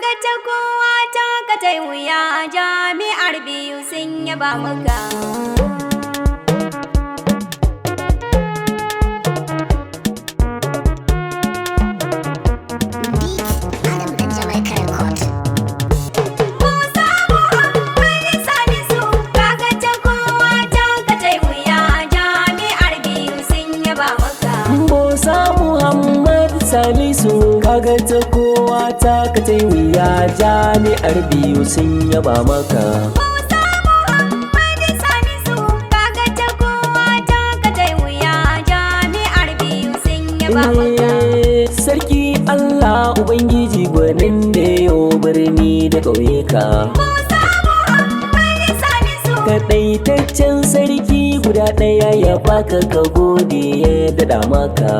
kaga ta kowa ta ka tai wuya jami'ar biyu sun yaba maka. Salisu kaga ta kowa ta ka tai wuya jami'ar biyu sun yaba maka. Musa Muhammad Salisu kaga ta kowa ta ka tai wuya jami'ar biyu sun yaba maka. Sarki Allah Ubangiji gwanin da yau birni da ƙauyuka. Musa Muhammad Salisu Kaɗaitaccen sarki guda ɗaya ya baka ka gode ya daɗa maka.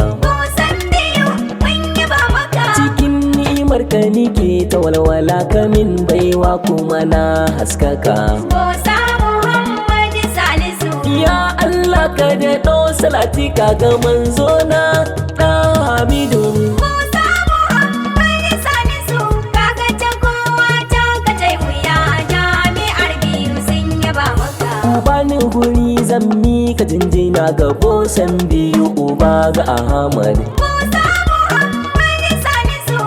Marka nike ta walwala kamin baiwa kuma na haskaka. Musa Muhammad Salisu Ya Allah ka daɗo salati ka ga manzo na ɗan Hamidu. Musa Muhammad Salisu kaga ta kowa ta ka tai wuya jami'ar biyu sun yaba maka. Bani guri zan mika jinjina ga bosan biyu uba ga Ahmad.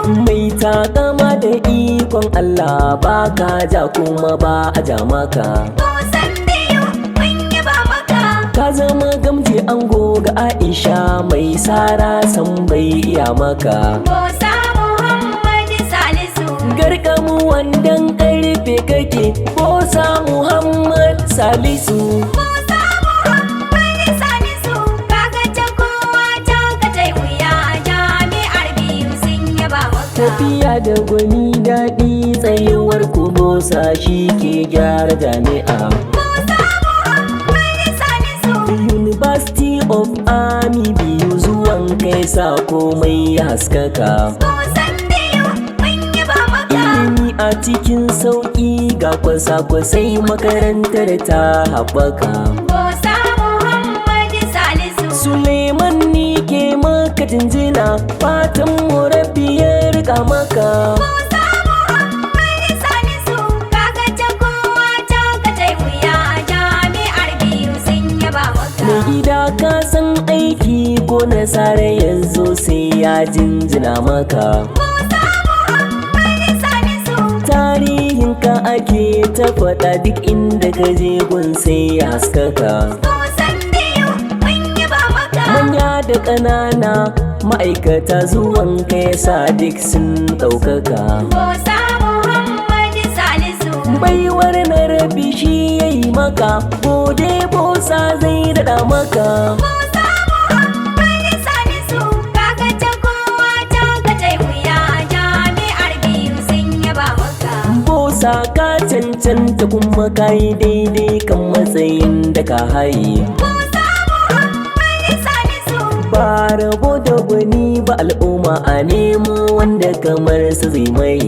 Mai takama da ikon Allah ba ka ja kuma ba a ja maka. Musan biyu mun yaba maka. Ka zama gamje ango ga Aisha mai sara san bai iya maka. Musa Muhammad Salisu Garkamu wandan karfe kake Musa Muhammad Salisu. Musa Muhammad Salisu kaga ta kowa ta ka tai wuya jami'ar biyu sun yaba maka. Tafiya da gwani daɗi tsayuwar ku bosa shi ke gyara jami'a. Musa Muhammad Salisu University of Army biyu zuwan kai sa komai ya haskaka. Musan biyu mun yaba maka. Ilimi a cikin sauƙi ga kwasa-kwasai makarantar ta haɓaka. Musa Muhammad Salisu Suleiman ni ke maka jinjina fatan mu rabbi ya rika maka. Musa Muhammad Salisu kaga ta kowa ta ka tai wuya jami'ar biyu sun yaba maka. Mai gida ka san aiki ko nasara yanzu sai ya jinjina maka. Musa Muhammad Salisu Tarihinka ake ta faɗa duk inda ka je gun sai ya haskaka. Musan biyu mun yaba maka. Manya da ƙanana ma'aikata zuwan ka yasa duk sun ɗaukaka. Musa Muhammad Salisu Baiwar na rabi shi ya yi maka gode bosa zai daɗa maka. Musa Muhammad Salisu kaga ta kowa ta ka tai wuya jami'ar biyu sun yaba maka. Bosa ka cancanta kuma ka yi daidai kan matsayin da ka haye. Musa Muhammad Salisu Ba rabo da gwani ba al'umma a nemo wanda kamar sa zai mai.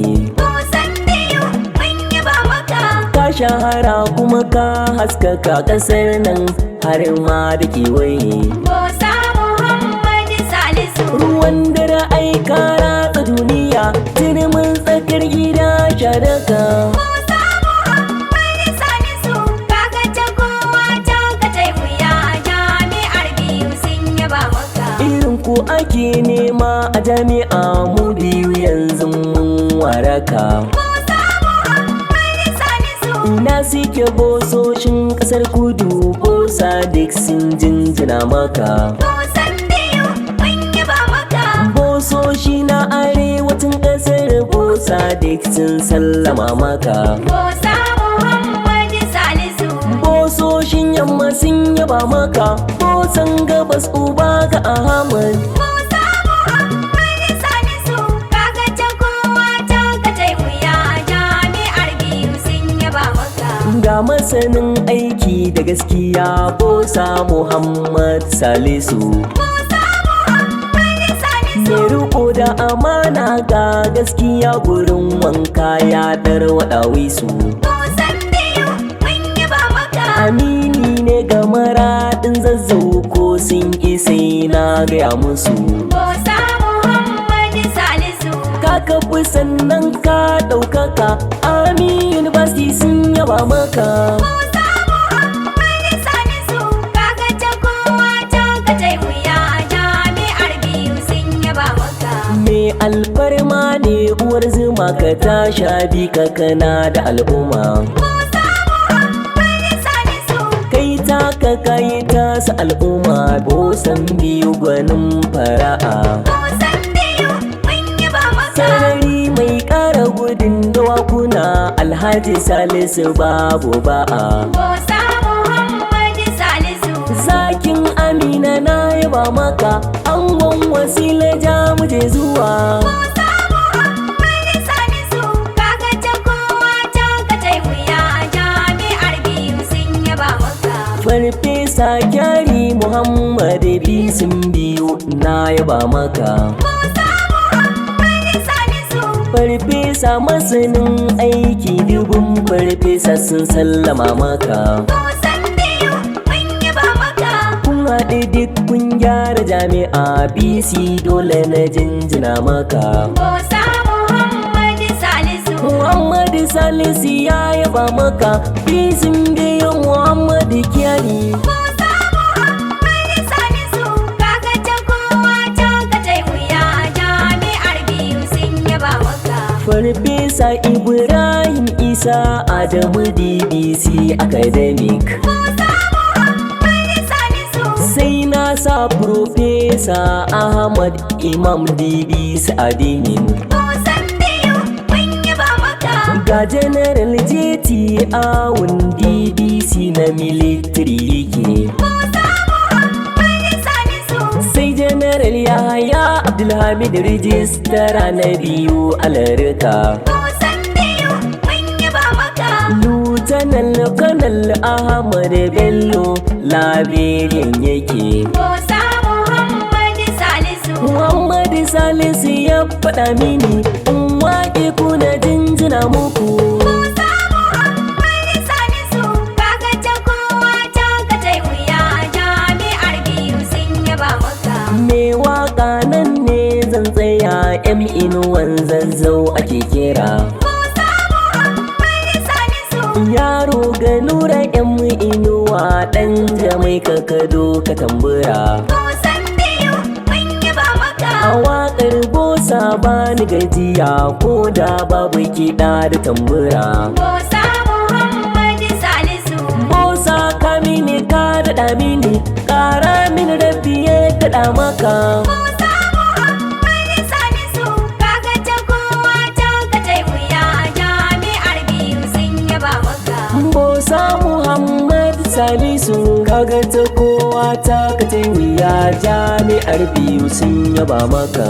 Musan biyu mun yaba maka. Ka shahara kuma ka haskaka ƙasar nan har ma da kewaye. Musa Muhammad Salisu Ruwan dare ai ka ratsa duniya turmin tsakar gida sharaka. Musa Muhammad Salisu kaga ta kowa ta ka tai wuya jami'ar biyu sun yaba maka. Irin ku ake nema a jami'a mu biyu yanzu mun waraka. Musa Muhammad Salisu Ina suke bososhin ƙasar kudu bosa duk sun jinjina maka. Musan biyu mun yaba maka. Bososhi na arewacin ƙasar bosa duk sun sallama maka. Musa Muhammad Salisu Bososhin yamma sun yaba maka bosan gabas uba ga Ahmad. Musa Muhammad Salisu kaga ta kowa ta ka tai wuya jami'ar biyu sun yaba maka. Ga masanin aiki da gaskiya bosa Muhammad Salisu. Musa Muhammad Salisu Mai riko da amana ga gaskiya gurin wanka ya darwaɗa wisu. Musan biyu mun yaba maka. Amini ne ga maraɗin zazzau ko sun isai na gaya musu. Musa Muhammad Salisu Ka ka fi sannan ka ɗaukaka. Ami University sun yaba maka. Musa Muhammad Salisu kaga ta kowa ta ka tai wuya jami'ar biyu sun yaba maka. Me alfarma ne uwar zuma ka ta sha bi ka kana da al'umma. Musa Muhammad Salisu Kai ta ka kai ta su al'umma bosan biyu gwanin fara'a. Musan biyu mun yaba maka. Sarari mai ƙara gudun dawakuna Alhaji Salisu babu ba'a. Musa Muhammad Salisu Zakin Amina na yaba maka, angon Wasila jamuje zuwa. Musa Muhammad Salisu kaga ta kowa ta ka tai wuya jami'ar biyu sun yaba maka. Farfesa Kyari Muhammad Bisin biyu na yaba maka. Musa Muhammad Salisu Farfesa masanin aiki dubun farfesa sun sallama maka. Musan biyu mun yaba maka. Kun haɗe duk kun gyara jami'a BC dole na jinjina maka. Musa Muhammad Salisu Muhammad Salisu ya yaba maka, Bisin biyu Muhammad Kyari. Musa Muhammad Salisu kaga ta kowa ta ka tai wuya jami'ar biyu sun yaba maka. Farfesa Ibrahim Isa Adamu DBC Academic. Musa Muhammad Salisu Sai na sa Profesa Ahmad Imam DBC Adinin. Musan biyu mun yaba maka. Ga General JT Awun DBC na military yake. Musa Muhammad Salisu Sai General Yahaya Abdulhamid Rijistara na biyu Alarika. Musan biyu mun yaba maka. Lieutenant Colonel Ahmad Bello Laberian yake. Musa Muhammad Salisu Muhammad Salisu ya faɗa mini in waƙe ku na jinjina muku. Musa Muhammad Salisu kaga ta kowa ta ka tai wuya jami'ar biyu sun yaba maka. Me waƙa nan ne zan tsaya inuwan zazzau ake kira. Musa Muhammad Salisu Yaro ga nura inuwa ɗan jamai ka kado ka tambura. Musan biyu mun yaba maka. A waƙar bosa bani gajiya ko da babu kiɗa da tambura. Musa Muhammad Salisu Bosa ka mini ka daɗa mini, ƙara mini rabi ya daɗa maka. Musa Muhammad Salisu kaga ta kowa ta ka tai wuya jami'ar biyu sun yaba maka. Bosa Muhammad Salisu kaga ta kowa ta ka wuya jami'ar biyu sun yaba maka.